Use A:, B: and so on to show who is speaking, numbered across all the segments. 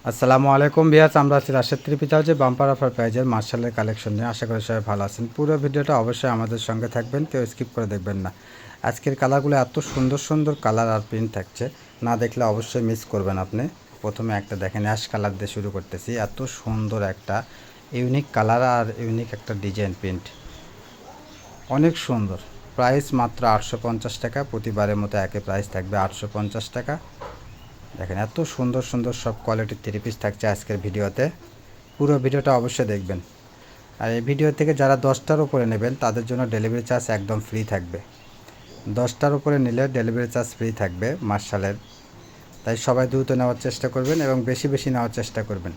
A: আসসালামু আলাইকুম ভিউয়ার্স, আমরা আছি রাশেদ ত্রিপিতা যে বাম্পার অফার প্রাইজের মার্শালের কালেকশন নিয়ে। আশা করি সবাই ভালো আছেন। পুরো ভিডিওটা অবশ্যই আমাদের সঙ্গে থাকবেন, কেউ স্কিপ করে দেখবেন না। আজকের কালারগুলো এত সুন্দর সুন্দর কালার আর প্রিন্ট থাকছে, না দেখলে অবশ্যই মিস করবেন আপনি। প্রথমে একটা দেখেন, অ্যাশ কালার দিয়ে শুরু করতেছি। এত সুন্দর একটা ইউনিক কালার আর ইউনিক একটা ডিজাইন প্রিন্ট, অনেক সুন্দর। প্রাইস মাত্র 850 টাকা। প্রতিবারের মতো একই প্রাইস থাকবে 850 টাকা। দেখেন এত সুন্দর সুন্দর সব কোয়ালিটির থ্রি পিস থাকছে আজকের ভিডিওতে। পুরো ভিডিওটা অবশ্যই দেখবেন। আর এই ভিডিও থেকে যারা 10টার উপরে নেবেন তাদের জন্য ডেলিভারি চার্জ একদম ফ্রি থাকবে। 10টার উপরে নিলে ডেলিভারি চার্জ ফ্রি থাকবে মার্শালের। তাই সবাই দ্রুত নেওয়ার চেষ্টা করবেন এবং বেশি বেশি নেওয়ার চেষ্টা করবেন।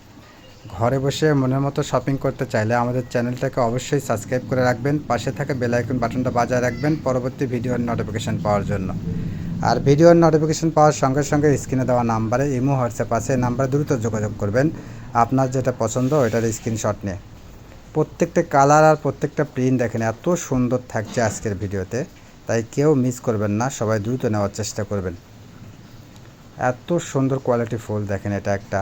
A: ঘরে বসে মনের মতো শপিং করতে চাইলে আমাদের চ্যানেলটাকে অবশ্যই সাবস্ক্রাইব করে রাখবেন। পাশে থাকা বেল আইকন বাটনটা বাজায় রাখবেন পরবর্তী ভিডিওর নোটিফিকেশান পাওয়ার জন্য। আর ভিডিওর নোটিফিকেশান পাওয়ার সঙ্গে সঙ্গে স্ক্রিনে দেওয়া নাম্বারে ইমো হোয়াটসঅ্যাপ আছে, এই নাম্বারে দ্রুত যোগাযোগ করবেন আপনার যেটা পছন্দ ওইটার স্ক্রিনশট নিয়ে। প্রত্যেকটা কালার আর প্রত্যেকটা প্রিন্ট দেখেন এত সুন্দর থাকছে আজকের ভিডিওতে, তাই কেউ মিস করবেন না, সবাই দ্রুত নেওয়ার চেষ্টা করবেন। এত সুন্দর কোয়ালিটি ফুল দেখেন, এটা একটা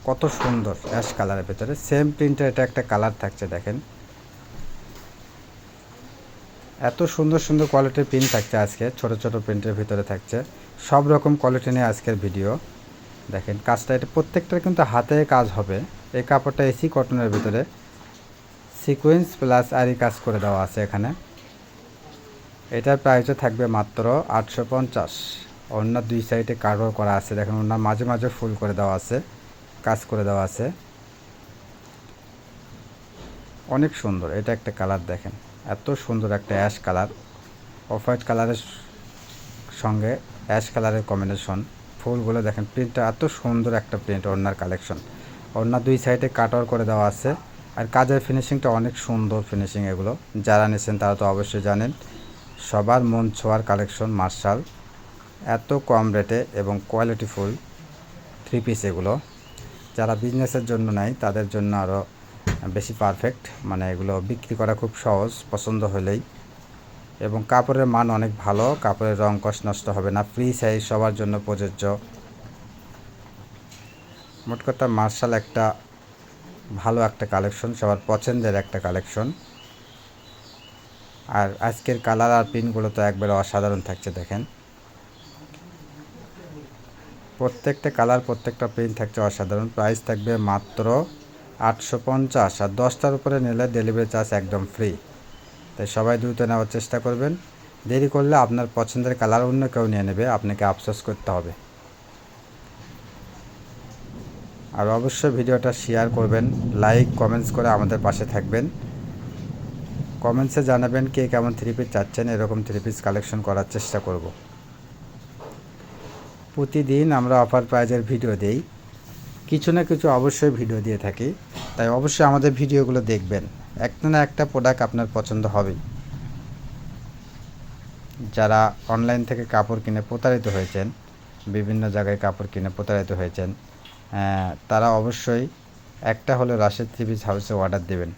A: কত সুন্দর অ্যাশ কালারের ভিতরে সেম প্রিন্টের এটা একটা কালার থাকছে। দেখেন এত সুন্দর সুন্দর কোয়ালিটির প্রিন্ট থাকছে আজকে, ছোট ছোট প্রিন্টের ভিতরে থাকছে সব রকম কোয়ালিটি নিয়ে আজকের ভিডিও। দেখেন কাজটা, এটা প্রত্যেকটার কিন্তু হাতে কাজ হবে। এই কাপড়টা এসি কটনের ভিতরে সিকোয়েন্স প্লাস আরি কাজ করে দেওয়া আছে এখানে। এটার প্রাইসও থাকবে মাত্র 850। ওনার দুই সাইডে কার্ভ করা আছে, দেখেন ওনার মাঝে মাঝে ফুল করে দেওয়া আছে, কাজ করে দেওয়া আছে, অনেক সুন্দর। এটা একটা কালার দেখেন, এত সুন্দর একটা অ্যাশ কালার, অফ হোয়াইট কালারের সঙ্গে অ্যাশ কালারের কম্বিনেশন। ফুলগুলো দেখেন, প্রিন্টটা এত সুন্দর একটা প্রিন্ট। ওড়নার কালেকশন, ওড়নার দুই সাইডে কাটওয়ার করে দেওয়া আছে। আর কাজের ফিনিশিংটা অনেক সুন্দর ফিনিশিং। এগুলো যারা নিয়েছেন তারা তো অবশ্যই জানেন, সবার মন ছোঁয়ার কালেকশন মার্শাল। এত কম রেটে এবং কোয়ালিটিফুল থ্রি পিস এগুলো। যারা বিজনেসের জন্য নেয় তাদের জন্য আরও বেশি পারফেক্ট, মানে এগুলো বিক্রি করা খুব সহজ পছন্দ হলেই। এবং কাপড়ের মান অনেক ভালো, কাপড়ের রং কষ নষ্ট হবে না, ফ্রি সাইজ সবার জন্য প্রযোজ্য। মোট কথা মার্শাল একটা ভালো একটা কালেকশন, সবার পছন্দের একটা কালেকশন। আর আজকের কালার আর প্রিন্টগুলো তো একবারে অসাধারণ থাকছে। দেখেন প্রত্যেকটা কালার প্রত্যেকটা প্রিন্ট থাকছে অসাধারণ। প্রাইস থাকবে মাত্র 850। আর 10টার উপরে নিলে ডেলিভারি চার্জ একদম ফ্রি। তাই সবাই দ্রুত নেওয়ার চেষ্টা করবেন। দেরি করলে আপনার পছন্দের কালার অন্য কেউ নিয়ে নেবে, আপনাকে আফসোস করতে হবে। আর অবশ্যই ভিডিওটা শেয়ার করবেন, লাইক কমেন্টস করে আমাদের পাশে থাকবেন। কমেন্টসে জানাবেন কে কেমন থ্রি পিস চাচ্ছেন, এরকম থ্রি পিস কালেকশন করার চেষ্টা করব। প্রতিদিন আমরা অফার প্রাইজের ভিডিও দেই, কিছু না কিছু অবশ্যই ভিডিও দিয়ে থাকি। তাই অবশ্যই আমাদের ভিডিওগুলো দেখবেন, একটা না একটা প্রোডাক্ট আপনার পছন্দ হবেই। যারা অনলাইন থেকে কাপড় কিনে প্রতারিত হয়েছেন, বিভিন্ন জায়গায় কাপড় কিনে প্রতারিত হয়েছেন, তারা অবশ্যই একটা হলো রাশেদ থ্রি পিস হাউসে অর্ডার দেবেন।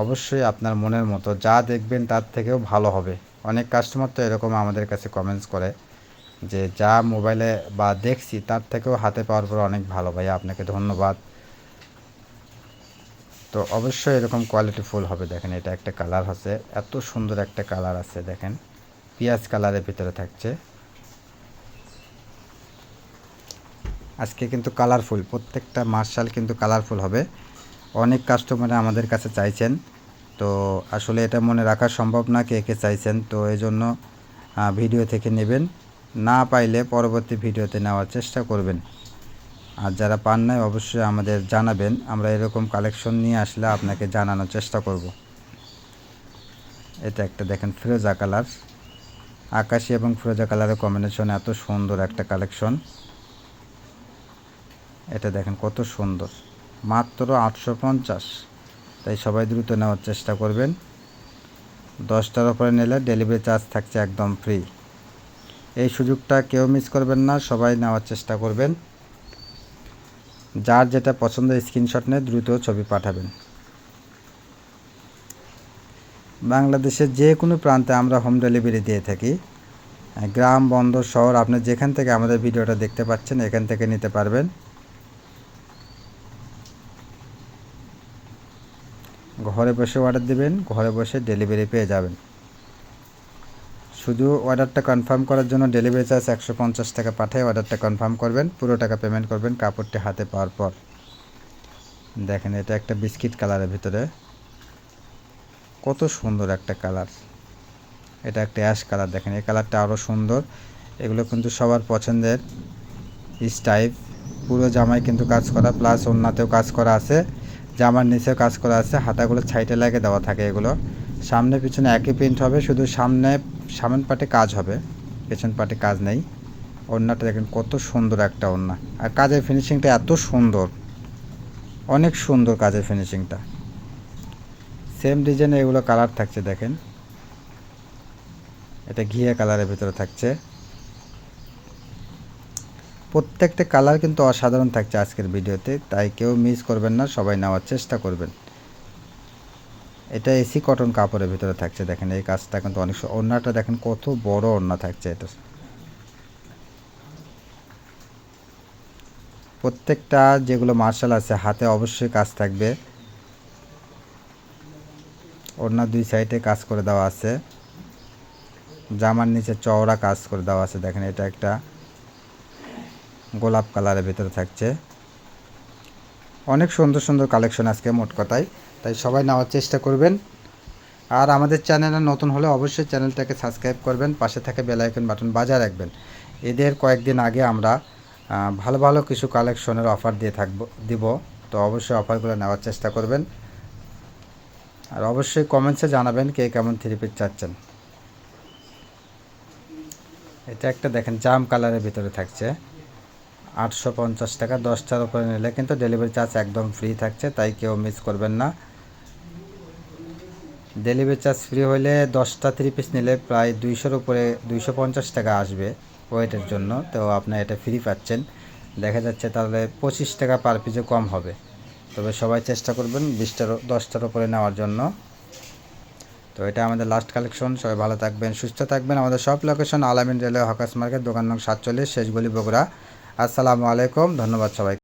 A: অবশ্যই আপনার মনের মতো যা দেখবেন তার থেকেও ভালো হবে। অনেক কাস্টমার তো এরকম আমাদের কাছে কমেন্টস করে যে যা মোবাইলে বা দেখছি তার থেকেও হাতে পাওয়ার পর অনেক ভালো। ভাইয়া আপনাকে ধন্যবাদ। তো অবশ্যই এরকম কোয়ালিটি ফুল হবে। দেখেন এটা একটা কালার আছে, এত সুন্দর একটা কালার আছে। দেখেন পিঁয়াজ কালারের ভিতরে থাকছে। আজকে কিন্তু কালারফুল, প্রত্যেকটা মার্শাল কিন্তু কালারফুল হবে। অনেক কাস্টমার আমাদের কাছে চাইছেন, তো আসলে এটা মনে রাখা সম্ভব না কে কে চাইছেন, তো এই জন্য ভিডিও থেকে নেবেন, না পাইলে পরবর্তী ভিডিওতে নেওয়ার চেষ্টা করবেন। আর যারা পান নাই অবশ্যই আমাদের জানাবেন, আমরা এরকম কালেকশন নিয়ে আসলে আপনাকে জানানোর চেষ্টা করব। এটা একটা দেখেন ফিরোজা কালার, আকাশি এবং ফিরোজা কালারের কম্বিনেশন, এত সুন্দর একটা কালেকশন। এটা দেখেন কত সুন্দর, মাত্র 850। তাই সবাই দ্রুত নেওয়ার চেষ্টা করবেন। 10টার উপরে নিলে ডেলিভারি চার্জ থাকছে একদম ফ্রি। এই সুযোগটা কেউ মিস করবেন না, সবাই নেওয়ার চেষ্টা করবেন। যার যেটা পছন্দ স্ক্রিনশট নিয়ে দ্রুত ছবি পাঠাবেন। বাংলাদেশের যে কোনো প্রান্তে আমরা হোম ডেলিভারি দিয়ে থাকি। গ্রাম বন্দর শহর আপনি যেখান থেকে আমাদের ভিডিওটা দেখতে পাচ্ছেন এখান থেকে নিতে পারবেন। ঘরে বসে অর্ডার দিবেন, ঘরে বসে ডেলিভারি পেয়ে যাবেন। শুধু অর্ডারটা কনফার্ম করার জন্য ডেলিভারি চার্জ 150 টাকা পাঠিয়ে অর্ডারটা কনফার্ম করবেন, পুরো টাকা পেমেন্ট করবেন কাপড়টি হাতে পাওয়ার পর। দেখেন এটা একটা বিস্কিট কালারের ভিতরে, কত সুন্দর একটা কালার। এটা একটা অ্যাশ কালার, দেখেন এই কালারটা আরও সুন্দর। এগুলো কিন্তু সবার পছন্দের স্টাইপ। পুরো জামায় কিন্তু কাজ করা, প্লাস ওড়নাতেও কাজ করা আছে, জামার নিচেও কাজ করা আছে, হাতাগুলো সাইডে লাগিয়ে দেওয়া থাকে। এগুলো সামনে পিছনে একই প্রিন্ট হবে, শুধু সামন পাটে কাজ হবে, পেছন পাটে কাজ নেই। ওড়নাটা দেখেন কত সুন্দর একটা ওড়না, আর কাজের ফিনিশিংটা এত সুন্দর, অনেক সুন্দর কাজের ফিনিশিংটা। সেম ডিজাইনে এগুলো কালার থাকছে, দেখেন এটা ঘিয়া কালারের ভিতরে থাকছে। প্রত্যেকটা কালার কিন্তু অসাধারণ থাকছে আজকের ভিডিওতে, তাই কেউ মিস করবেন না, সবাই নেওয়ার চেষ্টা করবেন। এটা এসি কটন কাপড়ের ভিতরে থাকছে, দেখেন এই কাজটা কিন্তু অনেক। ওড়নাটা দেখেন কত বড় ওড়না থাকছে এটা। প্রত্যেকটা যেগুলো মার্শাল আছে হাতে অবশ্যই কাজ থাকবে। ওড়না দুই সাইডে কাজ করে দেওয়া আছে, জামার নিচে চওড়া কাজ করে দেওয়া আছে। দেখেন এটা একটা গোলাপ কালারের ভিতরে থাকছে। অনেক সুন্দর সুন্দর কালেকশন আজকে মোট কথায়, তাই সবাই নেওয়ার চেষ্টা করবেন। আর আমাদের চ্যানেলে নতুন হলে অবশ্যই চ্যানেলটাকে সাবস্ক্রাইব করবেন, পাশে থাকে বেল আইকন বাটন বাজায় রাখবেন। এদের কয়েকদিন আগে আমরা ভালো ভালো কিছু কালেকশনের অফার দিব, তো অবশ্যই অফারগুলো নেওয়ার চেষ্টা করবেন। আর অবশ্যই কমেন্টসে জানাবেন কে কেমন থ্রি পিস চাচ্ছেন। এটা একটা দেখেন জাম কালারের ভিতরে থাকছে, 850 টাকা। 10টার উপরে নিলে কিন্তু ডেলিভারি চার্জ একদম ফ্রি থাকছে, তাই কেউ মিস করবেন না। ডেলিভারি চার্জ ফ্রি হলে 10টা 3 পিস নিলে প্রায় 200-র উপরে 250 টাকা আসবে ওয়েটের জন্য, তো আপনি এটা ফ্রি পাচ্ছেন। দেখা যাচ্ছে তাহলে 25 টাকা পার পিসে কম হবে। তবে সবাই চেষ্টা করবেন 10টার উপরে নেওয়ার জন্য। তো এটা আমাদের লাস্ট কালেকশন। সবাই ভালো থাকবেন, সুস্থ থাকবেন। আমাদের সব লোকেশন আলামিন রেলওয়ে হকার্স মার্কেট, দোকান নং 47, শেষ গলি, বগুড়া। আসসালামু আলাইকুম, ধন্যবাদ সবাই।